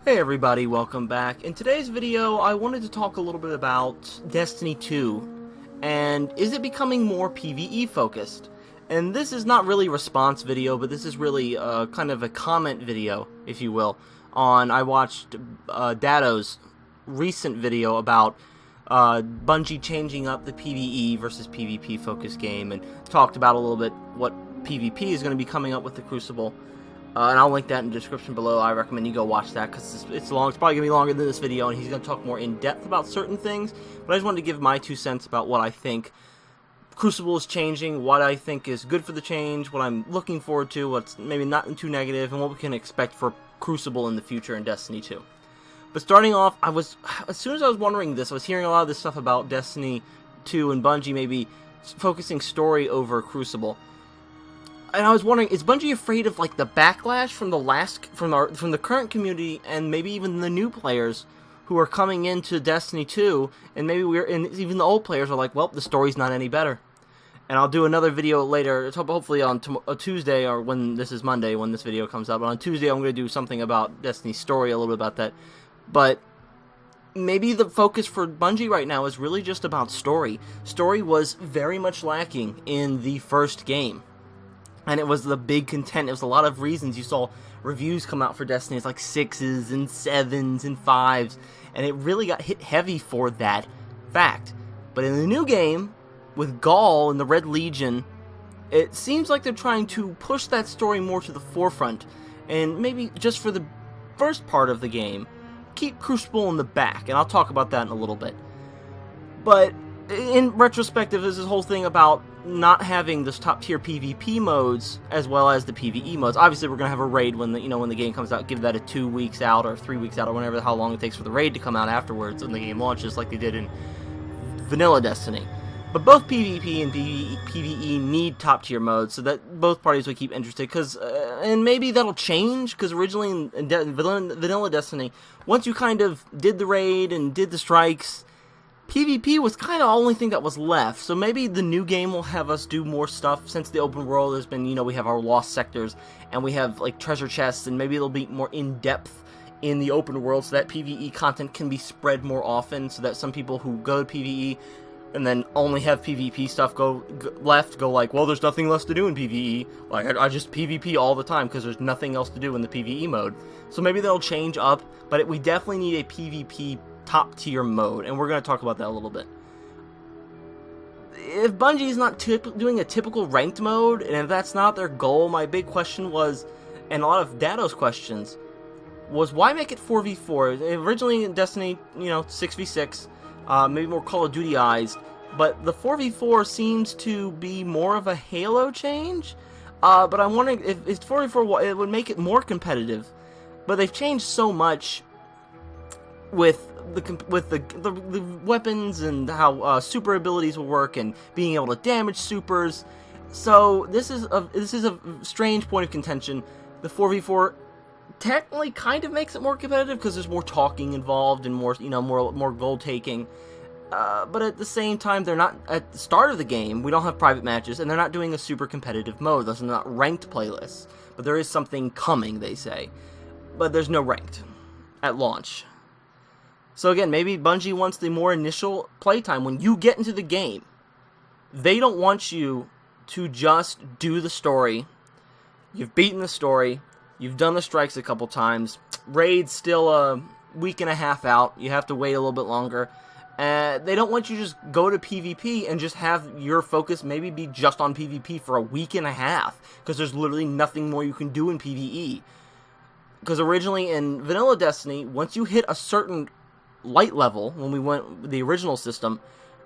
Hey everybody, welcome back. In today's video, I wanted to talk a little bit about Destiny 2, and is it becoming more PvE focused? And this is not really a response video, but this is really kind of a comment video, if you will, I watched Dado's recent video about Bungie changing up the PvE versus PvP focused game, and talked about a little bit what PvP is going to be coming up with the Crucible. And I'll link that in the description below. I recommend you go watch that because it's long. It's probably going to be longer than this video, and he's going to talk more in depth about certain things. But I just wanted to give my 2 cents about what I think Crucible is changing, what I think is good for the change, what I'm looking forward to, what's maybe not too negative, and what we can expect for Crucible in the future in Destiny 2. But starting off, as soon as I was wondering this, I was hearing a lot of this stuff about Destiny 2 and Bungie maybe focusing story over Crucible. And I was wondering, is Bungie afraid of like the backlash from the current community and maybe even the new players who are coming into Destiny 2, and maybe even the old players are like, well, the story's not any better. And I'll do another video later, hopefully on a Tuesday, or when this is Monday when this video comes out. But on Tuesday, I'm going to do something about Destiny's story, a little bit about that. But maybe the focus for Bungie right now is really just about story. Story was very much lacking in the first game. And it was the big content. It was a lot of reasons. You saw reviews come out for Destiny. It's like 6s and 7s and 5s. And it really got hit heavy for that fact. But in the new game, with Gaul and the Red Legion, it seems like they're trying to push that story more to the forefront. And maybe just for the first part of the game, keep Crucible in the back. And I'll talk about that in a little bit. But in retrospective, there's this whole thing about not having this top tier PvP modes as well as the PvE modes. Obviously, we're gonna have a raid when the game comes out. Give that a 2 weeks out or 3 weeks out or whenever how long it takes for the raid to come out afterwards when the game launches, like they did in vanilla Destiny. But both PvP and PvE need top tier modes so that both parties would keep interested. And maybe that'll change because originally in vanilla Destiny, once you kind of did the raid and did the strikes, PvP was kind of the only thing that was left, so maybe the new game will have us do more stuff. Since the open world has been, we have our lost sectors, and we have, like, treasure chests, and maybe it'll be more in-depth in the open world, so that PvE content can be spread more often, so that some people who go to PvE and then only have PvP stuff go like, well, there's nothing else to do in PvE, like, I just PvP all the time, because there's nothing else to do in the PvE mode. So maybe that'll change up, but we definitely need a PvP top tier mode, and we're going to talk about that a little bit. If Bungie is not doing a typical ranked mode, and if that's not their goal, my big question was, and a lot of Dado's questions, was why make it 4v4? Originally in Destiny, 6v6, maybe more Call of Duty-ized, but the 4v4 seems to be more of a Halo change, but I'm wondering if it's 4v4, it would make it more competitive, but they've changed so much with the weapons and how super abilities will work and being able to damage supers. So this is a strange point of contention. The 4v4 technically kind of makes it more competitive because there's more talking involved and more more gold taking. But at the same time, they're not at the start of the game. We don't have private matches, and they're not doing a super competitive mode. Those are not ranked playlists. But there is something coming, they say. But there's no ranked at launch. So again, maybe Bungie wants the more initial playtime. When you get into the game, they don't want you to just do the story. You've beaten the story. You've done the strikes a couple times. Raid's still a week and a half out. You have to wait a little bit longer. They don't want you to just go to PvP and just have your focus maybe be just on PvP for a week and a half. Because there's literally nothing more you can do in PvE. Because originally in vanilla Destiny, once you hit a certain light level, when we went with the original system,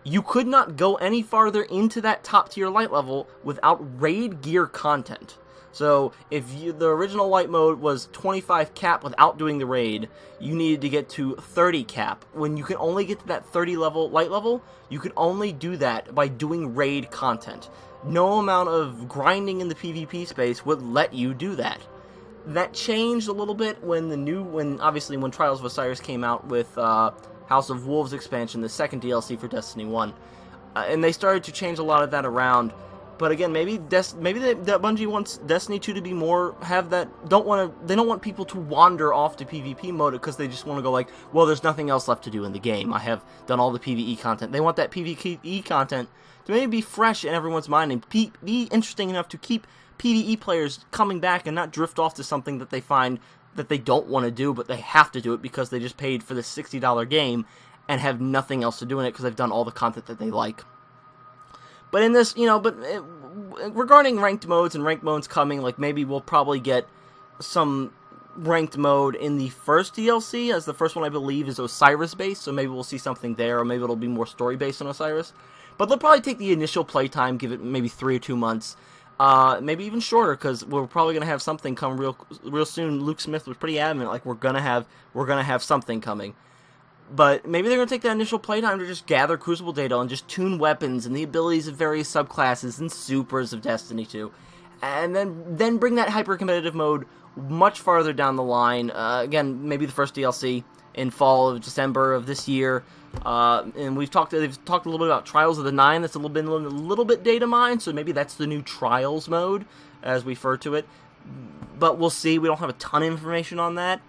you could not go any farther into that top tier light level without raid gear content. So if the original light mode was 25 cap without doing the raid, you needed to get to 30 cap. When you can only get to that 30 light level, you could only do that by doing raid content. No amount of grinding in the PvP space would let you do that. That changed a little bit when obviously when Trials of Osiris came out with House of Wolves expansion, the second DLC for Destiny 1. And they started to change a lot of that around. But again, maybe that Bungie wants Destiny 2 to be more, they don't want people to wander off to PvP mode because they just want to go like, well, there's nothing else left to do in the game. I have done all the PvE content. They want that PvE content to maybe be fresh in everyone's mind and be interesting enough to keep PvE players coming back and not drift off to something that they find that they don't want to do, but they have to do it because they just paid for this $60 game and have nothing else to do in it because they've done all the content that they like. But in this, regarding ranked modes and ranked modes coming, like maybe we'll probably get some ranked mode in the first DLC, as the first one I believe is Osiris-based, so maybe we'll see something there, or maybe it'll be more story-based on Osiris. But they'll probably take the initial playtime, give it maybe 3 or 2 months, maybe even shorter, because we're probably gonna have something come real soon. Luke Smith was pretty adamant, like we're gonna have something coming. But maybe they're going to take that initial playtime to just gather Crucible data and just tune weapons and the abilities of various subclasses and supers of Destiny 2. And then bring that hyper-competitive mode much farther down the line. Again, maybe the first DLC in fall of December of this year. And they've talked a little bit about Trials of the Nine. That's a little bit data mined, so maybe that's the new Trials mode, as we refer to it. But we'll see. We don't have a ton of information on that.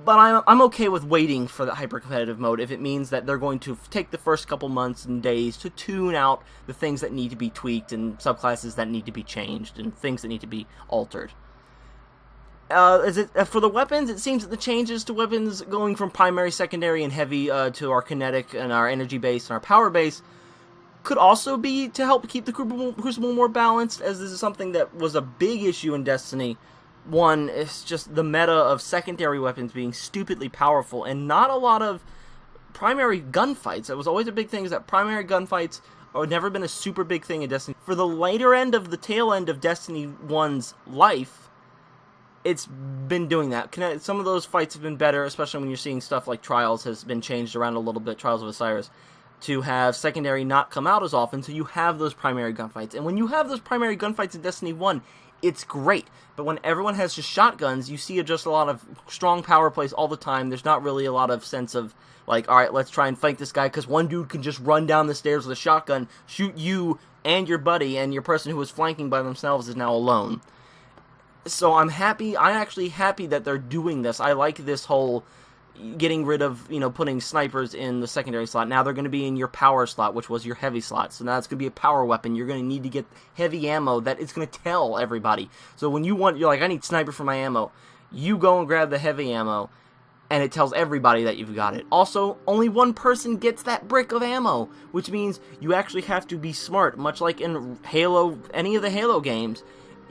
But I'm okay with waiting for the hyper-competitive mode if it means that they're going to take the first couple months and days to tune out the things that need to be tweaked and subclasses that need to be changed and things that need to be altered. For the weapons, it seems that the changes to weapons going from primary, secondary, and heavy to our kinetic and our energy base and our power base could also be to help keep the Crucible more balanced, as this is something that was a big issue in Destiny 1. It's just the meta of secondary weapons being stupidly powerful and not a lot of primary gunfights. It was always a big thing, is that primary gunfights have never been a super big thing in Destiny. For the later end of the tail end of Destiny 1's life, it's been doing that. Some of those fights have been better, especially when you're seeing stuff like Trials has been changed around a little bit, Trials of Osiris, to have secondary not come out as often, so you have those primary gunfights. And when you have those primary gunfights in Destiny 1, it's great. But when everyone has just shotguns, you see just a lot of strong power plays all the time. There's not really a lot of sense of, like, alright, let's try and fight this guy, because one dude can just run down the stairs with a shotgun, shoot you and your buddy, and your person who was flanking by themselves is now alone. So I'm actually happy that they're doing this. I like this whole getting rid of, putting snipers in the secondary slot. Now they're going to be in your power slot, which was your heavy slot. So now it's going to be a power weapon. You're going to need to get heavy ammo that it's going to tell everybody. So when you're like, I need sniper for my ammo, you go and grab the heavy ammo, and it tells everybody that you've got it. Also, only one person gets that brick of ammo, which means you actually have to be smart, much like in Halo, any of the Halo games.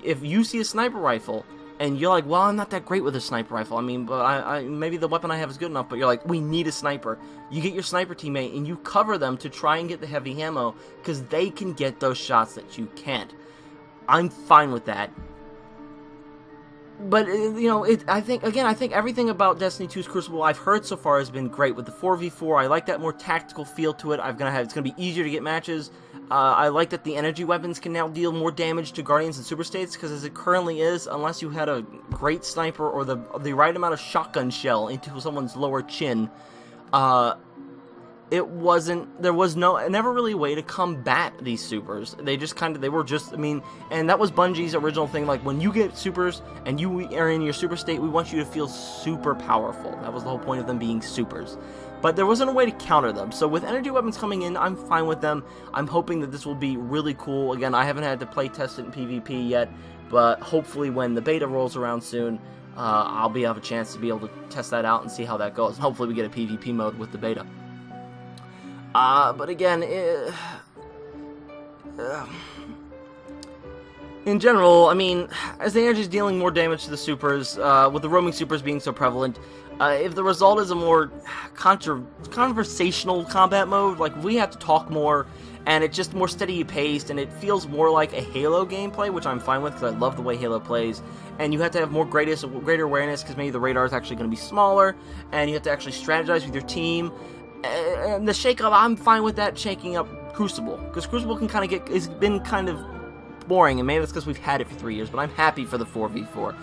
If you see a sniper rifle, and you're like, well, I'm not that great with a sniper rifle. I mean, but I maybe the weapon I have is good enough, but you're like, we need a sniper. You get your sniper teammate, and you cover them to try and get the heavy ammo, because they can get those shots that you can't. I'm fine with that. But, I think everything about Destiny 2's Crucible I've heard so far has been great. With the 4v4, I like that more tactical feel to it. It's going to be easier to get matches. I like that the energy weapons can now deal more damage to Guardians and Super States, because as it currently is, unless you had a great sniper or the right amount of shotgun shell into someone's lower chin, there was never really a way to combat these supers. They were just, and that was Bungie's original thing, like, when you get supers and you are in your super state, we want you to feel super powerful. That was the whole point of them being supers. But there wasn't a way to counter them. So with energy weapons coming in, I'm fine with them. I'm hoping that this will be really cool. Again, I haven't had to play test it in PvP yet, but hopefully when the beta rolls around soon, I'll have a chance to be able to test that out and see how that goes. And hopefully we get a PvP mode with the beta. But again, in general, as the energy is dealing more damage to the supers, with the roaming supers being so prevalent, if the result is a more conversational combat mode, like we have to talk more, and it's just more steady paced, and it feels more like a Halo gameplay, which I'm fine with because I love the way Halo plays, and you have to have greater awareness because maybe the radar is actually going to be smaller, and you have to actually strategize with your team. And the shake-up, I'm fine with that shaking up Crucible, because Crucible it's been kind of boring, and maybe that's because we've had it for 3 years, but I'm happy for the 4v4.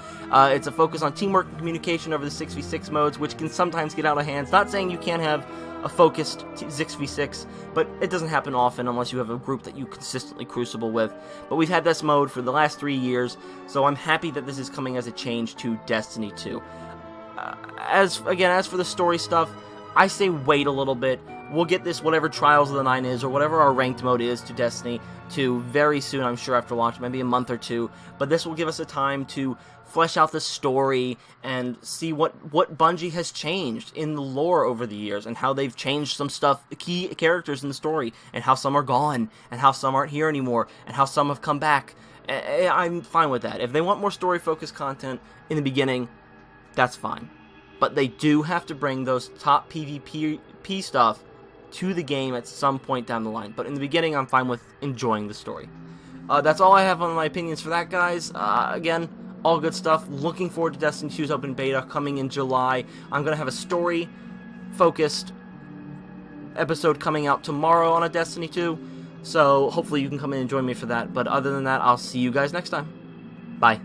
It's a focus on teamwork and communication over the 6v6 modes, which can sometimes get out of hand. It's not saying you can't have a focused 6v6, but it doesn't happen often unless you have a group that you consistently crucible with. But we've had this mode for the last 3 years, so I'm happy that this is coming as a change to Destiny 2. As for the story stuff, I say wait a little bit. We'll get this, whatever Trials of the Nine is, or whatever our ranked mode is to Destiny 2 very soon, I'm sure, after launch, maybe a month or two. But this will give us a time to flesh out the story and see what Bungie has changed in the lore over the years, and how they've changed some stuff, key characters in the story, and how some are gone, and how some aren't here anymore, and how some have come back. I'm fine with that. If they want more story-focused content in the beginning, that's fine. But they do have to bring those top PvP stuff to the game at some point down the line. But in the beginning, I'm fine with enjoying the story. That's all I have on my opinions for that, guys. Again, all good stuff. Looking forward to Destiny 2's open beta coming in July. I'm going to have a story-focused episode coming out tomorrow on a Destiny 2. So hopefully you can come in and join me for that. But other than that, I'll see you guys next time. Bye.